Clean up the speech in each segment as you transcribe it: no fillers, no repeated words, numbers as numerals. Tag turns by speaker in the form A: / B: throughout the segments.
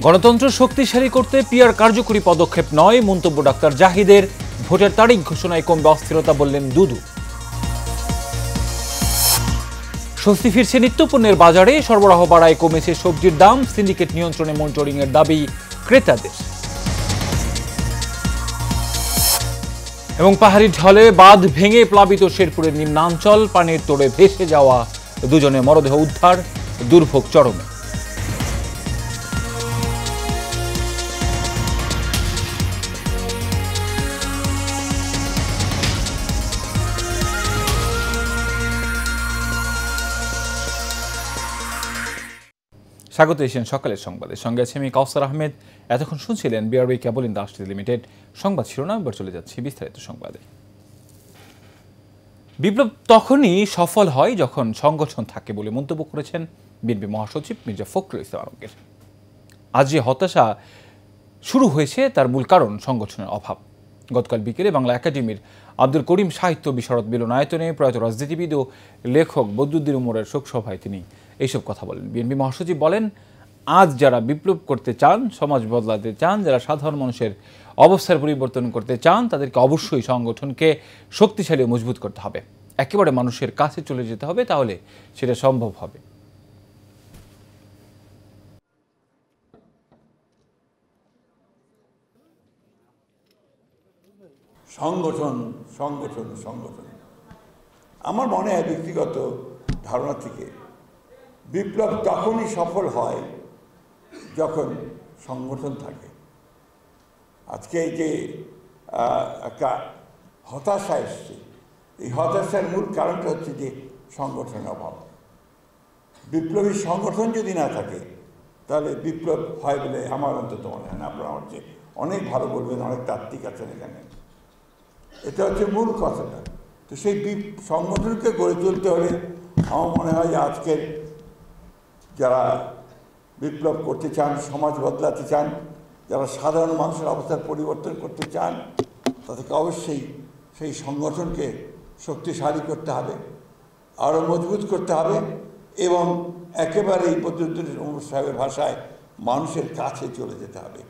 A: গণতন্ত্র শক্তিশালী করতে পিআর কার্যকরী পদক্ষেপ নয় মন্তব্য ডাক্তার জাহিদের। ভোটের তারিখ ঘোষণায় কমবে অস্থিরতা বললেন দুদু। স্বস্তি ফিরছে নিত্যপণ্যের বাজারে, সরবরাহ বাড়ায় কমেছে সবজির দাম। সিন্ডিকেট নিয়ন্ত্রণে মনিটরিং এর দাবি ক্রেতাদের। এবং পাহাড়ি ঢলে বাঁধ ভেঙে প্লাবিত শেরপুরের নিম্নাঞ্চল, পানির তোড়ে ভেসে যাওয়া দুজনের মরদেহ উদ্ধার, দুর্ভোগ চরমে। স্বাগত এশিয়ান সকালের সংবাদে, সঙ্গে আছে আমি কাউসার আহমেদ। এতক্ষণ শুনছিলেন বিআরবি কেবল ইন্ডাস্ট্রি লিমিটেড সংবাদ শিরোনাম। এবার চলে যাচ্ছি বিস্তারিত সংবাদে। বিপ্লব তখনই সফল হয় যখন সংগঠন থাকে বলে মন্তব্য করেছেন বিএনপি মহাসচিব মির্জা ফখরুল ইসলাম আলমগীর। আজ যে হতাশা শুরু হয়েছে তার মূল কারণ সংগঠনের অভাব। গতকাল বিকেলে বাংলা একাডেমির আব্দুল করিম সাহিত্য বিশারদ মিলনায়তনে প্রয়াত রাজনীতিবিদ ও লেখক বদরুদ্দীন উমরের শোকসভায় তিনি এইসব কথা বলেন। বিএনপি মহাসচিব বলেন, আজ যারা বিপ্লব করতে চান, সমাজ বদলাতে চান, যারা সাধারণ মানুষের অবস্থার পরিবর্তন করতে চান, তাদেরকে অবশ্যই সংগঠনকে শক্তিশালী ও মজবুত করতে হবে। একেবারে মানুষের কাছে চলে যেতে হবে, তাহলে সেটা সম্ভব হবে।
B: সংগঠন সংগঠন সংগঠন আমার মনে হয় ব্যক্তিগত ধারণা থেকে বিপ্লব তখনই সফল হয় যখন সংগঠন থাকে। আজকে এই যে একটা হতাশা এসছে, এই হতাশার মূল কারণটা হচ্ছে যে সংগঠনের অভাব। বিপ্লবী সংগঠন যদি না থাকে তাহলে বিপ্লব হয় বলে আমার অন্তত মনে হয় না। আপনারা আমার চেয়ে অনেক ভালো বলবেন, অনেক তাত্ত্বিক আছেন এখানে। এটা হচ্ছে মূল কথাটা। তো সেই সংগঠনকে গড়ে তুলতে হলে আমার মনে হয় আজকের যারা বিপ্লব করতে চান, সমাজ বদলাতে চান, যারা সাধারণ মানুষের অবস্থার পরিবর্তন করতে চান, তাদেরকে অবশ্যই সেই সংগঠনকে শক্তিশালী করতে হবে, আরও মজবুত করতে হবে এবং একেবারেই বদরুদ্দীন উমর সাহেবের ভাষায় মানুষের কাছে চলে যেতে হবে।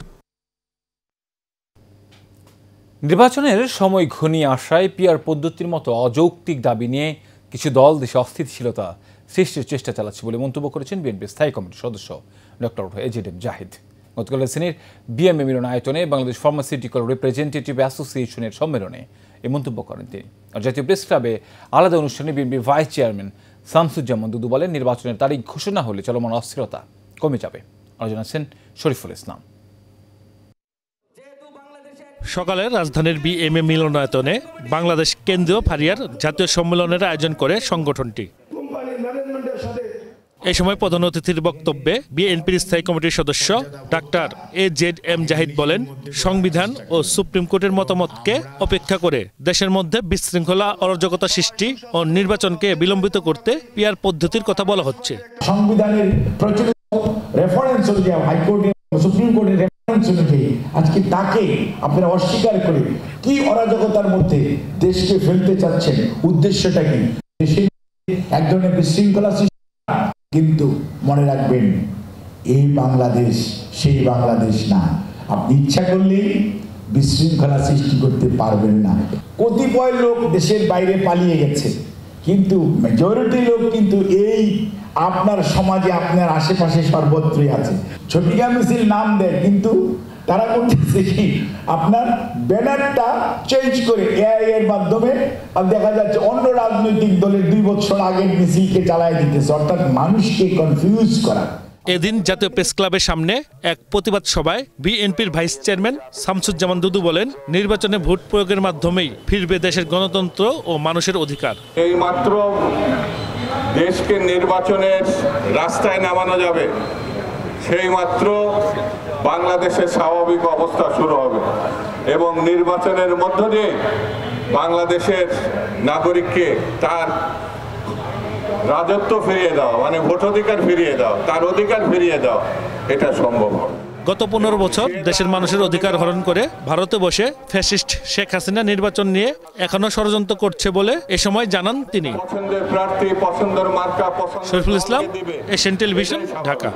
A: নির্বাচনের সময় ঘনিয়ে আসায় পিআর পদ্ধতির মতো অযৌক্তিক দাবি নিয়ে কিছু দল দেশে অস্থিতিশীলতা সৃষ্টির চেষ্টা চালাচ্ছে বলে মন্তব্য করেছেন বিএনপি স্থায়ী কমিটির সদস্য ডক্টর এজেডএম জাহিদ। গতকাল রাজধানীর বিএমএ মিলনায়তনে বাংলাদেশ ফার্মাসিউটিক্যাল রিপ্রেজেন্টেটিভ অ্যাসোসিয়েশনের সম্মেলনে এই মন্তব্য করেন তিনি। আর জাতীয় প্রেস ক্লাবে আলাদা অনুষ্ঠানে বিএনপির ভাইস চেয়ারম্যান শামসুজ্জামান দুদু বলেন, নির্বাচনের তারিখ ঘোষণা হলে চলমান অস্থিরতা কমে যাবে। আলোচনা আছেন শরীফুল ইসলাম।
C: সকালে রাজধানীর বিএমএ মিলনায়তনে বাংলাদেশ কেন্দ্রীয় ফারিয়ার জাতীয় সম্মেলনের আয়োজন করে সংগঠনটি। এই সময় প্রধান অতিথির বক্তব্যে বিএনপির স্থায়ী কমিটির সদস্য ডাক্তার এজেডএম জাহিদ বলেন, সংবিধান ও সুপ্রিম কোর্টের মতামতকে উপেক্ষা করে দেশের মধ্যে বিশৃঙ্খলা, অরাজকতা সৃষ্টি ও নির্বাচনকে বিলম্বিত করতে পিআর পদ্ধতির কথা বলা হচ্ছে।
D: সংবিধানের প্রচলিত রেফারেন্স অনুযায়ী হাইকোর্টের, সুপ্রিম কোর্টের আজকে তাকে আপনারা অস্বীকার করে কি অরাজকতার মধ্যে দেশকে ফেলতে চাচ্ছেন? উদ্দেশ্যটা কি? এক ধরনের বিশৃঙ্খলা সৃষ্টি। কিন্তু মনে রাখবেন, এই বাংলাদেশ সেই বাংলাদেশ না। আপনি ইচ্ছা করলেই বিশৃঙ্খলা সৃষ্টি করতে পারবেন না। কতিপয় লোক দেশের বাইরে পালিয়ে গেছে, কিন্তু মেজরিটি লোক কিন্তু এই আপনার সমাজে, আপনার আশেপাশে সর্বত্রই আছে। ঝটিকা মিছিল নাম দেয়, কিন্তু তারা করতেছে কি, আপনার ব্যানারটা চেঞ্জ করে এআই এর মাধ্যমে দেখা যাচ্ছে অন্য রাজনৈতিক দলের 2 বছর আগের মিছিলকে চালায় দিতেছে, অর্থাৎ মানুষকে কনফিউজ করা।
C: এদিন জাতীয় প্রেস ক্লাবের সামনে এক প্রতিবাদ সভায় বিএনপির ভাইস চেয়ারম্যান শামসুজ্জামান দুদু বলেন, নির্বাচনে ভোট প্রয়োগের মাধ্যমেই ফিরবে দেশের গণতন্ত্র ও মানুষের অধিকার।
E: এই মাত্র দেশকে নির্বাচনের রাস্তায় নামানো যাবে, সেই মাত্র বাংলাদেশের স্বাভাবিক অবস্থা শুরু হবে এবং নির্বাচনের মধ্য দিয়ে বাংলাদেশের নাগরিককে তার রাজত্ব ফিরিয়ে দাও, মানে ভোটাধিকার ফিরিয়ে দাও, তার অধিকার ফিরিয়ে দাও, এটা সম্ভব হবে।
C: গত 15 বছর দেশের মানুষের অধিকার হরণ করে ভারতে বসে ফ্যাসিস্ট শেখ হাসিনা নির্বাচন নিয়ে এখনো ষড়যন্ত্র করছে বলে এ সময় জানান তিনি। Shariful Islam, Asian television, Dhaka.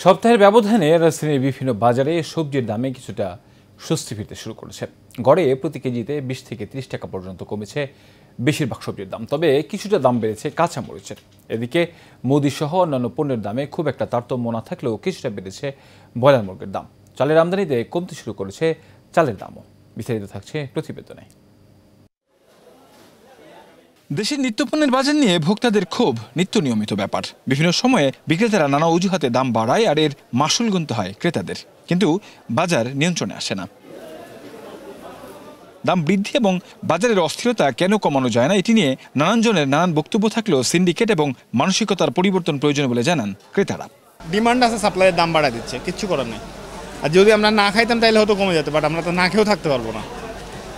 A: সপ্তাহের ব্যবধানে রাজধানীর বিভিন্ন বাজারে সবজির দামে কিছুটা স্বস্তি ফিরতে শুরু করেছে। গড়ে প্রতি কেজিতে 20 থেকে 30 টাকা পর্যন্ত কমেছে বেশিরভাগ সবজির দাম, তবে কিছুটা দাম বেড়েছে কাঁচামরিচের। এদিকে মুদি সহ অন্যান্য পণ্যের দামে খুব একটা তারতম্য না থাকলেও কিছুটা বেড়েছে ব্রয়লার মুরগির দাম। চালের আমদানিতে কমতে শুরু করেছে চালের দামও। বিস্তারিত থাকছে প্রতিবেদনে। দেশের নিত্যপণ্যের বাজার নিয়ে ভোক্তাদের ক্ষোভ নিত্য নিয়মিত ব্যাপার। বিভিন্ন সময়ে বিক্রেতারা নানা অজুহাতে দাম বাড়ায় আর এর মাসুল গুনতে হয় ক্রেতাদের, কিন্তু বাজার নিয়ন্ত্রণে আসে না। দাম বৃদ্ধি এবং বাজারের অস্থিরতা কেন কমানো যায় না, এটি নিয়ে নানান জনের নানান বক্তব্য থাকলেও সিন্ডিকেট এবং মানসিকতার পরিবর্তন প্রয়োজন বলে জানান ক্রেতারা।
F: ডিমান্ড আছে, সাপ্লাইয়ের দাম বাড়া দিচ্ছে, কিচ্ছু করার নেই। আর যদি আমরা না খাইতাম তাহলে হয়তো কমে যেত, বাট আমরা তো না খেয়েও থাকতে পারবো না।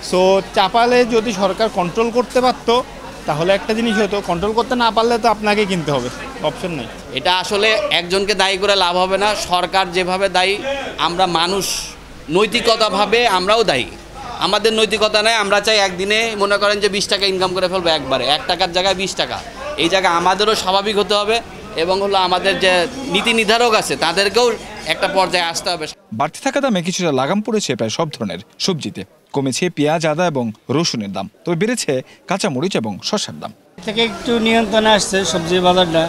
F: সো চাপালে যদি সরকার কন্ট্রোল করতে পারতো তাহলে একটা জিনিস হতো, কন্ট্রোল করতে না পারলে তো আপনাকে কিনতে হবে, অপশন নেই।
G: এটা আসলে একজনকে দায়ী করে লাভ হবে না। সরকার যেভাবে দায়ী, আমরা মানুষ নৈতিকতাভাবে আমরাও দায়ী। আমাদের নৈতিকতা নেই, আমরা চাই একদিনে মনে করেন যে 20 টাকা ইনকাম করে ফেলবো একবারে, 1 টাকার জায়গায় 20 টাকা। এই জায়গায় আমাদেরও স্বাভাবিক হতে হবে এবং হলো আমাদের যে নীতি নির্ধারক আছে তাদেরকেও একটা পর্যায়ে আসতে হবে।
A: বাড়তে থাকা দামে কিছুটা লাগাম পড়েছে প্রায় সব ধরনের সবজিতে। কমেছে পেঁয়াজ, আদা এবং রসুনের দাম, তবে বেড়েছে কাঁচামরিচ এবং শসার দাম।
H: থেকে একটু নিয়ন্ত্রণে আসছে সবজির বাজারটা।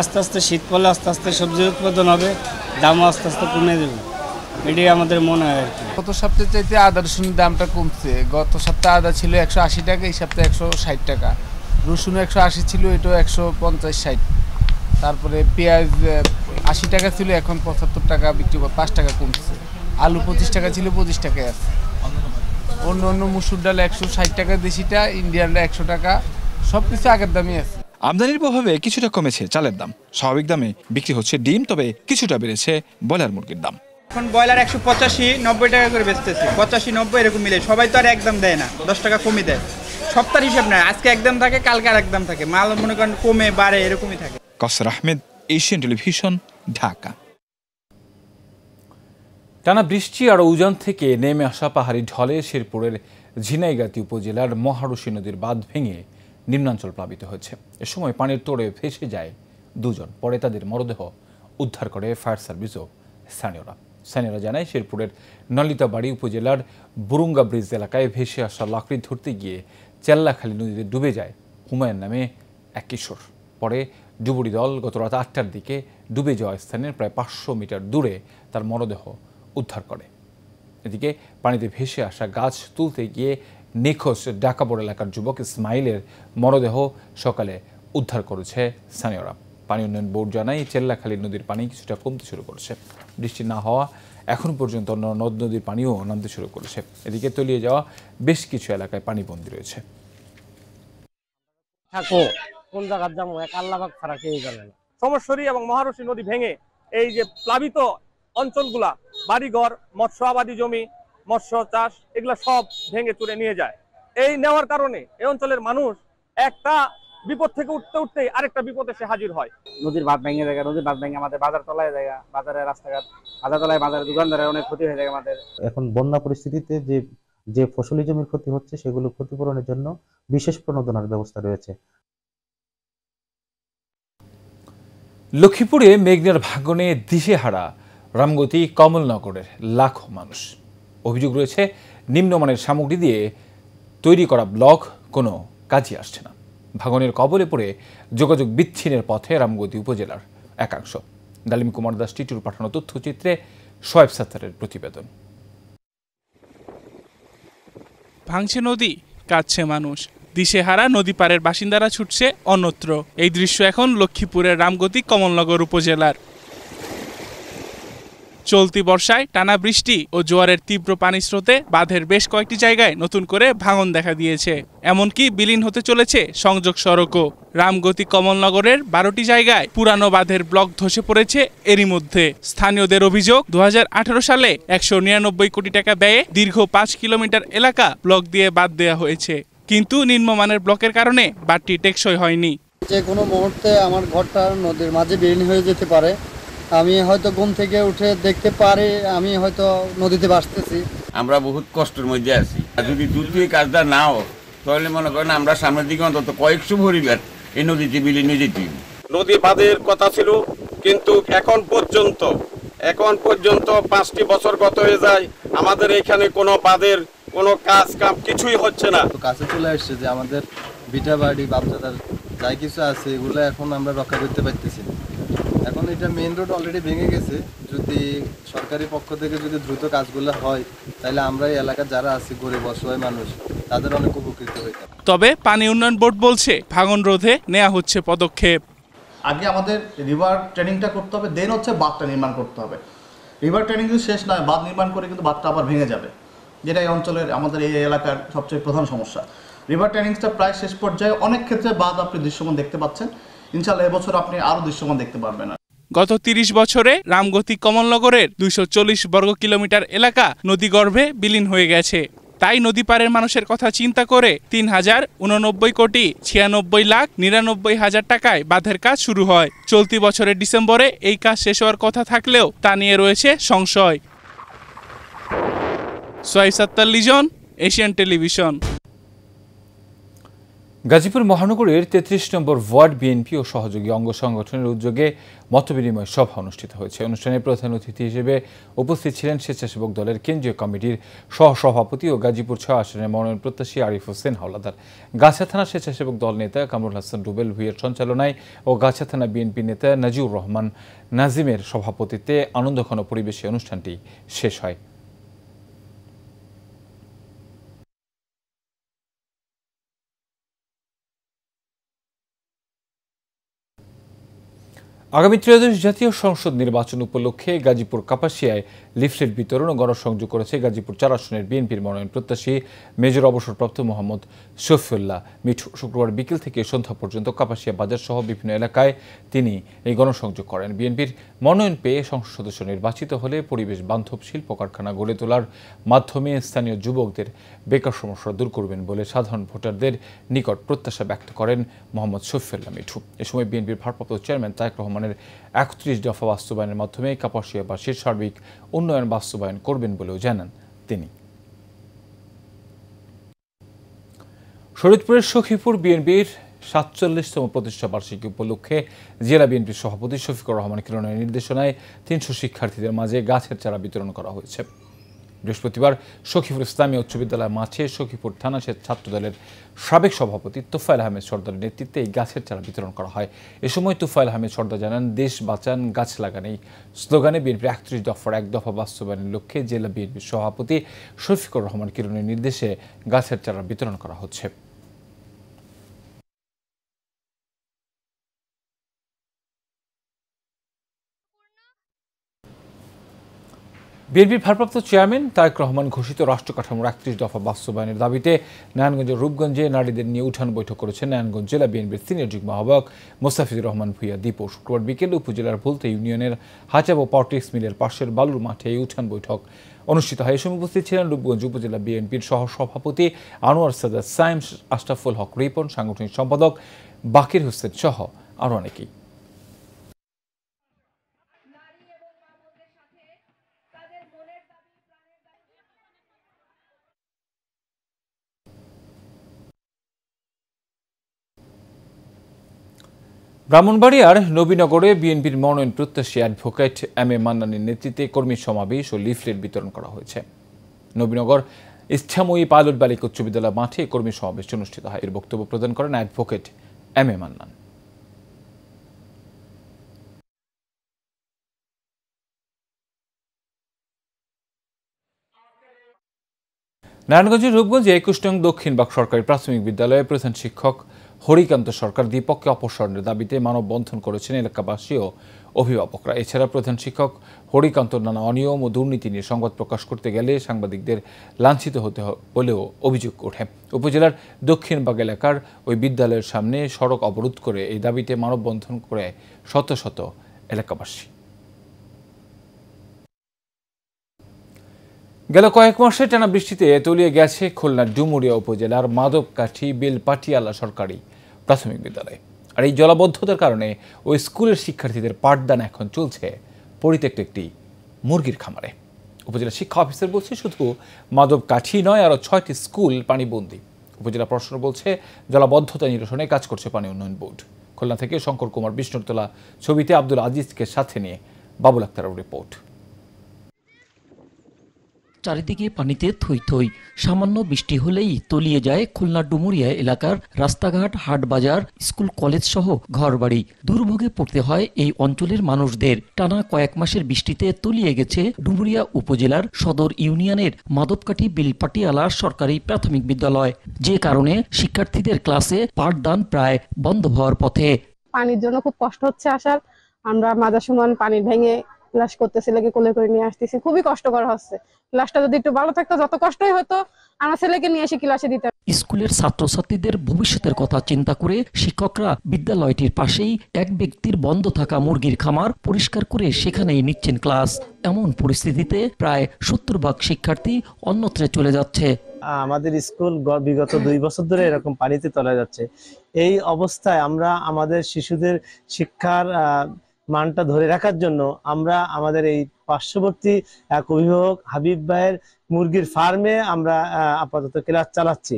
H: আস্তে আস্তে শীত পড়লে আস্তে আস্তে সবজির উৎপাদন হবে, দামও আস্তে আস্তে কমে যাবে, এটাই আমাদের মনে হয় আর কি।
I: গত সপ্তাহে চাইতে আদা রসুনের দামটা কমছে। গত সপ্তাহে আদা ছিল 180 টাকা, এই সপ্তাহে 160 টাকা। রসুন 180 ছিল, এটাও 150-60। তারপরে পেঁয়াজ 80 টাকা ছিল, এখন 75 টাকা বিক্রি করে 5 টাকা কমছে। আলু 25 টাকা ছিল, 25 টাকায় আছে। অন্য মুসুর ডাল 160 টাকা দেশিটা, ইন্ডিয়ানটা 100 টাকা, সব কিছু আগের দামই আছে।
A: আমদানির প্রভাবে কিছুটা কমেছে চালের দাম। স্বাভাবিক দামে বিক্রি হচ্ছে ডিম, তবে কিছুটা বেড়েছে ব্রয়লার মুরগির দাম।
J: এখন ব্রয়লার 185-90 টাকা করে বেচতেছে, 85-90 এরকম মিলে। সবাই তো আর একদম দেয় না, 10 টাকা কমই দেয়। সপ্তাহের হিসাব নয়, আজকে একদম থাকে, কালকে আর একদম থাকে। মাল মনে করেন কমে বাড়ে এরকমই থাকে।
A: কাউসার আহমেদ, এশিয়ান টেলিভিশন, ঢাকা। টানা বৃষ্টি আর উজান থেকে নেমে আসা পাহাড়ি ঢলে শেরপুরের ঝিনাইগাতি উপজেলার মহারশী নদীর বাঁধ ভেঙে নিম্নাঞ্চল প্লাবিত হয়েছে। এ সময় পানির তোড়ে ভেসে যায় 2 জন। পরে তাদের মরদেহ উদ্ধার করে ফায়ার সার্ভিস ও স্থানীয়রা জানায়, শেরপুরের নলিতাবাড়ি উপজেলার বুরুঙ্গা ব্রিজ এলাকায় ভেসে আসা লাকড়ি ধরতে গিয়ে চেল্লাখালী নদীতে ডুবে যায় হুমায়ুন নামে এক কিশোর। পরে ডুবুরি দল গত রাত 8টার দিকে ডুবে যাওয়া স্থানের প্রায় 500 মিটার দূরে তার মরদেহ উদ্ধার করে। এদিকে পানিতে ভেসে আসা গাছ তুলতে গিয়ে নিখোঁজ ডাকাবোর এলাকার যুবক ইসমাইলের মরদেহ সকালে উদ্ধার করেছে স্থানীয়রা। পানি উন্নয়ন বোর্ড জানায়, চেল্লাখালী নদীর পানি কিছুটা কমতে শুরু করেছে। বৃষ্টি না হওয়া এখন পর্যন্ত অন্য নদ নদীর পানিও নামতে শুরু করেছে। এদিকে তলিয়ে যাওয়া বেশ কিছু এলাকায় পানিবন্দী রয়েছে।
H: কোন জায়গার যাবো, এক আল্লাহবাক ছাড়া কেউ জানে না।
K: সমস্বরী এবং মহারশী নদী ভেঙে এই যে প্লাবিত অঞ্চলগুলা, বাড়িঘর, মৎস্য আবাদি জমি, মৎস্য চাষ, এগুলা সব ভেঙে চুরে নিয়ে যায়। এই নেওয়ার কারণে এই অঞ্চলের মানুষ একটা বিপদ থেকে উঠতে উঠতেই আরেকটা বিপদে সে হাজির হয়।
H: নদীর বাঁধ ভেঙে যায়, নদীর বাঁধ ভেঙে আমাদের বাজার তলায় জায়গা, বাজারের রাস্তাঘাট, বাজার তলায় বাজারের দোকানদারের অনেক ক্ষতি হয়ে যায় আমাদের।
L: এখন বন্যা পরিস্থিতিতে যে ফসলি জমির ক্ষতি হচ্ছে সেগুলো ক্ষতিপূরণের জন্য বিশেষ প্রণোদনার ব্যবস্থা রয়েছে।
A: লক্ষ্মীপুরে মেঘনার ভাঙনে দিশেহারা রামগতি কমলনগরের লাখো মানুষ। অভিযোগ রয়েছে, নিম্নমানের সামগ্রী দিয়ে তৈরি করা ব্লক কোনো কাজে আসছে না। ভাঙনের কবলে পড়ে যোগাযোগ বিচ্ছিন্নের পথে রামগতি উপজেলার একাংশ। ডালিম কুমার দাস টিটুর পাঠানো তথ্যচিত্রে শোয়েব সাত্তারের প্রতিবেদন।
M: ভাঙছে নদী, কাঁদছে মানুষ, দিশেহারা নদী পাড়ের বাসিন্দারা ছুটছে অন্যত্র। এই দৃশ্য এখন লক্ষ্মীপুরের রামগতি কমলনগর উপজেলার। চলতি বর্ষায় টানা বৃষ্টি ও জোয়ারের তীব্র পানি স্রোতে বাঁধের বেশ কয়েকটি জায়গায় নতুন করে ভাঙন দেখা দিয়েছে। এমনকি বিলীন হতে চলেছে সংযোগ সড়কও। রামগতি কমলনগরের 12টি জায়গায় পুরানো বাঁধের ব্লক ধসে পড়েছে এরই মধ্যে। স্থানীয়দের অভিযোগ, 2018 সালে 199 কোটি টাকা ব্যয়ে দীর্ঘ 5 কিলোমিটার এলাকা ব্লক দিয়ে বাঁধ দেওয়া হয়েছে, কিন্তু নিম্নমানের ব্লকের কারণে বাঁধটি টেকসই হয়নি।
N: যে কোনো মুহূর্তে আমার ঘরটা নদীর মাঝে বিলীন হয়ে যেতে পারে। আমি হয়তো ঘুম থেকে উঠে দেখতে পারি আমি হয়তো নদীতে ভাসতেছি।
O: আমরা বহুত কষ্টের মধ্যে আছি। যদি দ্রুত কাজটা নাও তাহলে মনে করেন আমরা সামনের দিকে অন্তত কয়েকশো পরিবার এই নদীতে বিলীন হয়ে যেতে।
P: নদী বাঁধের কথা ছিল, কিন্তু এখন পর্যন্ত 5টি বছর গত হয়ে যায়, আমাদের এখানে কোনো বাঁধের কোনো কাজ কাম কিছুই হচ্ছে না।
Q: কাছে চলে আসছে যে আমাদের ভিটা বাড়ি বাপদাদার যাই কিছু আছে এগুলো এখন আমরা রক্ষা করতে পারতেছি। এখন এটা মেইন রোড অলরেডি ভেঙে গেছে, যদি সরকারি পক্ষ থেকে যদি দ্রুত কাজগুলো হয় তাহলে আমরা এই এলাকার যারা আছি গরিব অসহায় মানুষ তাদের অনেক উপকৃত হইতাম।
M: তবে পানি উন্নয়ন বোর্ড বলছে ভাঙন রোধে নেওয়া হচ্ছে পদক্ষেপ।
R: আগে আমাদের রিভার ট্রেনিংটা করতে হবে, দেন হচ্ছে বাঁধটা নির্মাণ করতে হবে। রিভার ট্রেনিং যদি শেষ নয়, বাঁধ নির্মাণ করে কিন্তু বাঁধটা আবার ভেঙে যাবে, যেটা এই অঞ্চলের আমাদের এই এলাকার সবচেয়ে প্রধান সমস্যা। রিভার ট্রেনিংসটা প্রায় শেষ পর্যায়ে, অনেক ক্ষেত্রে বাঁধ আপনি দৃশ্যমান দেখতে পাচ্ছেন, ইনশাআল্লাহ এবছর আপনি আরও দৃশ্যমান দেখতে পারবেন।
M: গত 30 বছরে রামগতি কমলনগরের 240 বর্গ কিলোমিটার এলাকা নদীগর্ভে বিলীন হয়ে গেছে। তাই নদী পারের মানুষের কথা চিন্তা করে ৩,089,96,99,99,000 টাকায় বাঁধের কাজ শুরু হয়। চলতি বছরের ডিসেম্বরে এই কাজ শেষ হওয়ার কথা থাকলেও তা নিয়ে রয়েছে সংশয়। Sohaib Sattar Lizon, Asian television.
A: গাজীপুর মহানগরের 33 নম্বর ওয়ার্ড বিএনপি ও সহযোগী অঙ্গ সংগঠনের উদ্যোগে মতবিনিময় সভা অনুষ্ঠিত হয়েছে। অনুষ্ঠানে প্রধান অতিথি হিসেবে উপস্থিত ছিলেন স্বেচ্ছাসেবক দলের কেন্দ্রীয় কমিটির সহসভাপতি ও গাজীপুর 6 আসনের মনোনয়ন প্রত্যাশী আরিফ হোসেন হাওলাদার। গাছা থানা স্বেচ্ছাসেবক দল নেতা কামরুল হাসান রুবেল ভুঁইয়ের সঞ্চালনায় ও গাছা থানা বিএনপি নেতা নাজিউর রহমান নাজিমের সভাপতিত্বে আনন্দঘন পরিবেশে অনুষ্ঠানটি শেষ হয়। আগামী ত্রয়োদশ জাতীয় সংসদ নির্বাচন উপলক্ষে গাজীপুর কাপাসিয়ায় লিফলেট বিতরণ ও গণসংযোগ করেছে গাজীপুর 4 আসনের বিএনপির মনোনয়ন প্রত্যাশী মেজর অবসরপ্রাপ্ত মোহাম্মদ শফিউল্লাহ মিঠু। শুক্রবার বিকেল থেকে সন্ধ্যা পর্যন্ত কাপাসিয়া বাজার সহ বিভিন্ন এলাকায় তিনি এই গণসংযোগ করেন। বিএনপির মনোনয়ন পেয়ে সংসদ সদস্য নির্বাচিত হলে পরিবেশ বান্ধব শিল্প কারখানা গড়ে তোলার মাধ্যমে স্থানীয় যুবকদের বেকার সমস্যা দূর করবেন বলে সাধারণ ভোটারদের নিকট প্রত্যাশা ব্যক্ত করেন মোহাম্মদ শফিউল্লাহ মিঠু। এ সময় বিএনপির ভারপ্রাপ্ত চেয়ারম্যান তারেক রহমানের 31 দফা বাস্তবায়নের মাধ্যমে কাপাসিয়াবাসীর সার্বিক উন্নয়ন বাস্তবায়ন করবেন বলেও জানান তিনি। শরীয়তপুরের সখীপুর বিএনপির 47তম প্রতিষ্ঠা বার্ষিকী উপলক্ষে জেলা বিএনপির সভাপতি শফিকুর রহমান কিরণের নির্দেশনায় 300 শিক্ষার্থীদের মাঝে গাছের চারা বিতরণ করা হয়েছে। বৃহস্পতিবার সখীপুর ইসলামী উচ্চ বিদ্যালয় মাঠে সখীপুর থানা ছাত্রদলের সাবেক সভাপতি তোফায়েল আহমেদ সর্দারের নেতৃত্বে এই গাছের চারা বিতরণ করা হয়। এ সময় তোফায়েল আহমেদ সর্দার জানান, দেশ বাঁচান গাছ লাগান এই স্লোগানে বিএনপির 31 দফার 1 দফা বাস্তবায়নের লক্ষ্যে জেলা বিএনপির সভাপতি শফিকুর রহমান কিরণের নির্দেশে গাছের চারা বিতরণ করা হচ্ছে। বিএনপির ভারপ্রাপ্ত চেয়ারম্যান তারেক রহমান ঘোষিত রাষ্ট্র কাঠামোর 31 দফা বাস্তবায়নের দাবিতে নারায়ণগঞ্জের রূপগঞ্জে নারীদের নিয়ে উঠান বৈঠক করেছেন নারায়ণগঞ্জ জেলা বিএনপির সিনিয়র যুগ্ম আহ্বায়ক মোস্তাফিজুর রহমান ভূঁইয়া দীপু। শুক্রবার বিকেলে উপজেলার ভুলতে ইউনিয়নের হাচাবো পলিটিক্স মিলের পাশের বালুর মাঠে এই উঠান বৈঠক অনুষ্ঠিত হয়। এ সময় উপস্থিত ছিলেন রূপগঞ্জ উপজেলা বিএনপির সহসভাপতি আনোয়ার সাদাত সাইম, আশরাফুল হক রিপন, সাংগঠনিক সম্পাদক বাকির হোসেন সহ আরও অনেকেই। ব্রাহ্মণবাড়িয়ার নবীনগরে বিএনপির মনোনয়ন প্রত্যাশী অ্যাডভোকেট এম এ মান্নানের নেতৃত্বে কর্মী সমাবেশ ও লিফলেট বিতরণ করা হয়েছে। নবীনগর ইচ্ছাময়ী পাইলট বালিকা উচ্চ বিদ্যালয় মাঠে কর্মী সমাবেশ অনুষ্ঠিত হয়। এর বক্তব্য প্রদান করেন অ্যাডভোকেট এম এ মান্নান। নারায়ণগঞ্জের রূপগঞ্জে 21 নং দক্ষিণ বাগ সরকারি প্রাথমিক বিদ্যালয়ের প্রধান শিক্ষক হরিকান্ত সরকার দীপককে অপসারণের দাবিতে মানববন্ধন করেছেন এলাকাবাসী ও অভিভাবকরা। এছাড়া প্রধান শিক্ষক হরিকান্ত নানা অনিয়ম ও দুর্নীতি নিয়ে সংবাদ প্রকাশ করতে গেলে সাংবাদিকদের লাঞ্ছিত হতে বলেও অভিযোগ ওঠে। উপজেলার দক্ষিণবাগ এলাকার ওই বিদ্যালয়ের সামনে সড়ক অবরোধ করে এই দাবিতে মানববন্ধন করে শত শত এলাকাবাসী। গেল কয়েক মাসে টানা বৃষ্টিতে তলিয়ে গেছে খুলনার ডুমুরিয়া উপজেলার মাধবকাঠি বেলপাটিয়ালা সরকারি প্রাথমিক বিদ্যালয়। আর এই জলাবদ্ধতার কারণে ওই স্কুলের শিক্ষার্থীদের পাঠদান এখন চলছে পরিত্যক্ত একটি মুরগির খামারে। উপজেলা শিক্ষা অফিসার বলছে, শুধু মাধবকাঠি নয়, আরও 6টি স্কুল পানিবন্দী। উপজেলা প্রশাসন বলছে, জলাবদ্ধতা নিরসনে কাজ করছে পানি উন্নয়ন বোর্ড। খুলনা থেকে শঙ্কর কুমার বিষ্ণুর তোলা ছবিতে আব্দুল আজিজকে সাথে নিয়ে বাবুল আক্তারের রিপোর্ট।
S: চারিদিকে পানিতে থই থই, সামান্য বৃষ্টি হলেই তলিয়ে যায় খুলনা ডুমুরিয়া এলাকার রাস্তাঘাট, হাট বাজার, স্কুল কলেজ সহ ঘরবাড়ি। দুর্ভোগে পড়তে হয় এই অঞ্চলের মানুষদের। টানা কয়েক মাসের বৃষ্টিতে তলিয়ে গেছে ডুমুরিয়া উপজেলার সদর ইউনিয়নের মাধবকাঠি বিলপাটিয়ালা সরকারি প্রাথমিক বিদ্যালয়, যে কারণে শিক্ষার্থীদের ক্লাসে পাঠদান প্রায় বন্ধ হওয়ার পথে।
T: পানির জন্য খুব কষ্ট হচ্ছে আসার, আমরা মাঝার সময় পানি ভেঙে ক্লাস করতেছি, ছেলেকে কোলে করে নিয়ে আসতেছি, খুবই কষ্টকর হচ্ছে। ক্লাসটা যদি একটু ভালো থাকতো, যত কষ্টই হতো, আমার ছেলেকে নিয়ে এসে ক্লাসে দিতাম।
S: স্কুলের ছাত্রছাত্রীদের ভবিষ্যতের কথা চিন্তা করে শিক্ষকরা বিদ্যালয়টির পাশেই এক ব্যক্তির বন্ধ থাকা মুরগির খামার পরিষ্কার করে সেখানেই নিচ্ছেন ক্লাস। এমন পরিস্থিতিতে প্রায় 70% শিক্ষার্থী অন্যত্রে চলে যাচ্ছে।
U: আমাদের স্কুল বিগত 2 বছর ধরে এরকম পানিতে তলায় যাচ্ছে। এই অবস্থায় আমরা আমাদের শিশুদের শিক্ষার মানটা ধরে রাখার জন্য আমরা আমাদের এই পার্শ্ববর্তী এক অভিভাবক হাবিব ভাইয়ের মুরগির ফার্মে আমরা আপাতত ক্লাস চালাচ্ছি।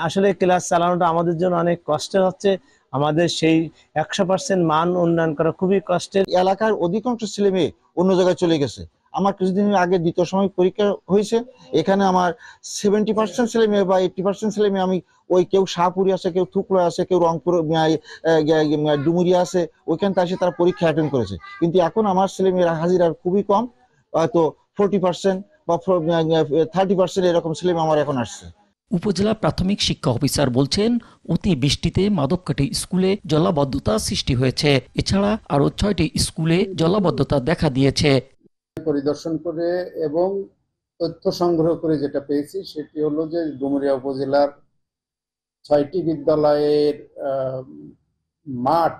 U: আসলে ক্লাস চালানোটা আমাদের জন্য অনেক কষ্টের হচ্ছে। আমাদের সেই 100% মান উন্নয়ন করা খুবই কষ্টের।
V: এলাকার অধিকাংশ ছেলে মেয়ে অন্য জায়গায় চলে গেছে। আমার কিছুদিন আগে দ্বিতীয় সাময়িক পরীক্ষা হয়েছে, এখানে আমার 70% ছেলে মেয়ে বা 80% ছেলে মেয়ে আমি ওই কেউ শাহপুরি আছে, কেউ থুকড়া আছে, কেউ রংপুর ডুমুরিয়া আছে, ওইখান থেকে তারা পরীক্ষা অ্যাটেন্ড করেছে। কিন্তু এখন আমার ছেলে মেয়েরা হাজিরা খুবই কম, হয়তো 40% বা 30% এরকম ছেলে মেয়ে আমার এখন আসছে।
S: উপজেলা প্রাথমিক শিক্ষা অফিসার বলছেন, অতি বৃষ্টিতে মাধবকাঠি স্কুলে জলাবদ্ধতা সৃষ্টি হয়েছে। এছাড়া আরো 6টি স্কুলে জলাবদ্ধতা দেখা দিয়েছে।
W: পরিদর্শন করে এবং তথ্য সংগ্রহ করে যেটা পেয়েছি সেটি হলো যে ডুমুরিয়া উপজেলার 6টি বিদ্যালয়ের মাঠ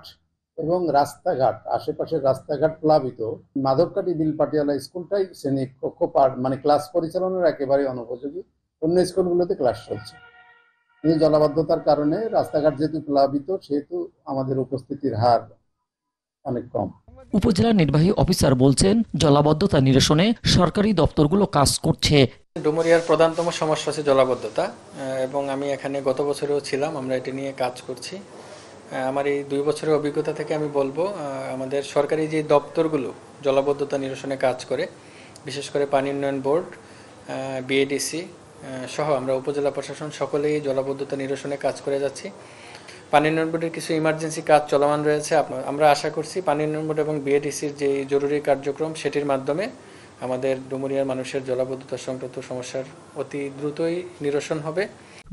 W: এবং রাস্তাঘাট, আশেপাশের রাস্তাঘাট প্লাবিত। মাধবকাঠি বিলপাটিয়ালা স্কুলটাই শ্রেণী কক্ষ মানে ক্লাস পরিচালনার একেবারে অনুপযোগী, অন্য স্কুলগুলোতে ক্লাস চলছে। কিন্তু জলাবদ্ধতার কারণে রাস্তাঘাট যেহেতু প্লাবিত, সেহেতু আমাদের উপস্থিতির হার অনেক কম।
S: উপজেলা নির্বাহী অফিসার বলছেন, জলাবদ্ধতা নিরসনে সরকারি দপ্তরগুলো কাজ করছে।
X: ডুমুরিয়ার প্রধানতম সমস্যা হচ্ছে জলাবদ্ধতা, এবং আমি এখানে গত বছরেও ছিলাম, আমরা এটা নিয়ে কাজ করছি। আমার এই 2 বছরের অভিজ্ঞতা থেকে আমি বলবো, আমাদের সরকারি যে দপ্তরগুলো জলাবদ্ধতা নিরসনে কাজ করে, বিশেষ করে পানি উন্নয়ন বোর্ড, বিএডিসি সহ আমরা উপজেলা প্রশাসন সকলেই জলাবদ্ধতা নিরসনে কাজ করে যাচ্ছি। পানি উন্নয়ন বোর্ডের কিছু ইমার্জেন্সি কাজ চলমান রয়েছে। আমরা আশা করছি পানি উন্নয়ন বোর্ড এবং বিএডিসির যে জরুরি কার্যক্রম, সেটির মাধ্যমে আমাদের ডুমুরিয়ার মানুষের জলাবদ্ধতা সংক্রান্ত সমস্যার অতি দ্রুতই নিরসন হবে।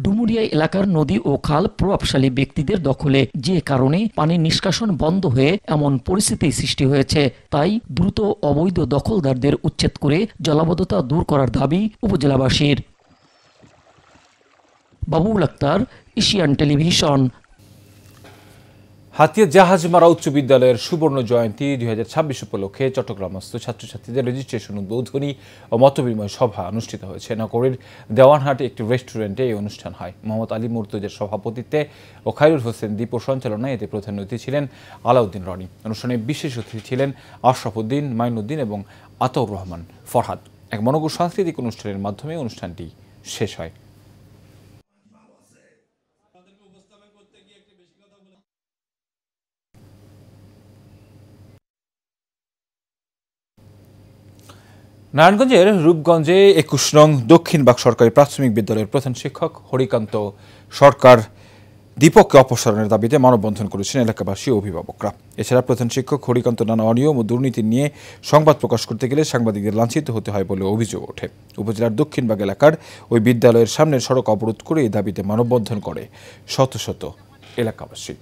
S: ডুমুরিয়া এলাকার নদী ও খাল প্রভাবশালী ব্যক্তিদের দখলে, যে কারণে পানি নিষ্কাশন বন্ধ হয়ে এমন পরিস্থিতি সৃষ্টি হয়েছে। তাই দ্রুত অবৈধ দখলদারদের উচ্ছেদ করে জলাবদ্ধতা দূর করার দাবি উপজেলাবাসীর। Babul Akter, Asian television.
A: হাতিয়া জাহাজমারা উচ্চ বিদ্যালয়ের সুবর্ণ জয়ন্তী 2026 উপলক্ষে চট্টগ্রামস্থ ছাত্রছাত্রীদের রেজিস্ট্রেশন উদ্বোধনী ও মতবিনিময় সভা অনুষ্ঠিত হয়েছে। নগরীর দেওয়ানহাটে একটি রেস্টুরেন্টে এই অনুষ্ঠান হয়। মোহাম্মদ আলী মুর্তজার সভাপতিত্বে ও খায়রুল হোসেন দীপ সঞ্চালনায় এতে প্রধান অতিথি ছিলেন আলাউদ্দিন রনি। অনুষ্ঠানে বিশেষ অতিথি ছিলেন আশরাফ উদ্দিন, মাইনুদ্দিন এবং আতাউর রহমান ফরহাদ। এক মনোজ্ঞ সাংস্কৃতিক অনুষ্ঠানের মাধ্যমে অনুষ্ঠানটি শেষ হয়। নারায়ণগঞ্জের রূপগঞ্জে 21 নং দক্ষিণবাগ সরকারি প্রাথমিক বিদ্যালয়ের প্রধান শিক্ষক হরিকান্ত সরকার দীপককে অপসারণের দাবিতে মানববন্ধন করেছেন এলাকাবাসী ও অভিভাবকরা। এছাড়া প্রধান শিক্ষক হরিকান্ত নানা অনিয়ম ও দুর্নীতি নিয়ে সংবাদ প্রকাশ করতে গেলে সাংবাদিকদের লাঞ্ছিত হতে হয় বলে অভিযোগ ওঠে। উপজেলার দক্ষিণবাগ এলাকার ওই বিদ্যালয়ের সামনের সড়ক অবরোধ করে এই দাবিতে মানববন্ধন করে শত শত এলাকাবাসী।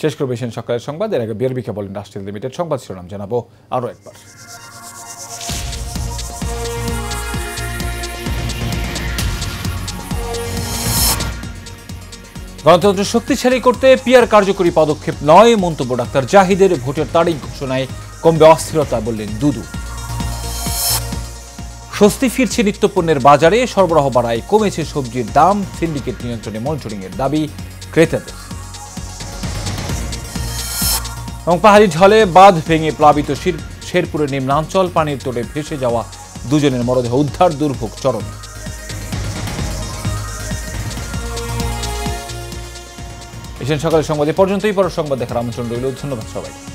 A: শেষ করবে সকালের সংবাদ। এর আগে বিআরবিকে বলেন রাষ্ট্রীয় লিমিটেড সংবাদ শিরোনাম জানাবো আরও একবার। গণতন্ত্র শক্তিশালী করতে পিআর কার্যকরী পদক্ষেপ নয়, মন্তব্য ডাক্তার জাহিদের। ভোটের তারিখ ঘোষণায় কমবে অস্থিরতা, বললেন দুদু। স্বস্তি ফিরছে নিত্যপণ্যের বাজারে, সরবরাহ বাড়ায় কমেছে সবজির দাম। সিন্ডিকেট নিয়ন্ত্রণে মনিটরিংয়ের দাবি ক্রেতাদের। এবং পাহাড়ি ঢলে বাঁধ ভেঙে প্লাবিত শেরপুরের নিম্নাঞ্চল, পানির তোড়ে ভেসে যাওয়া 2 জনের মরদেহ উদ্ধার, দুর্ভোগ চরমে। এশিয়ান সকালের সংবাদ এ পর্যন্তই। পরের সংবাদ দেখার আমন্ত্রণ রইল। ধন্যবাদ সবাই।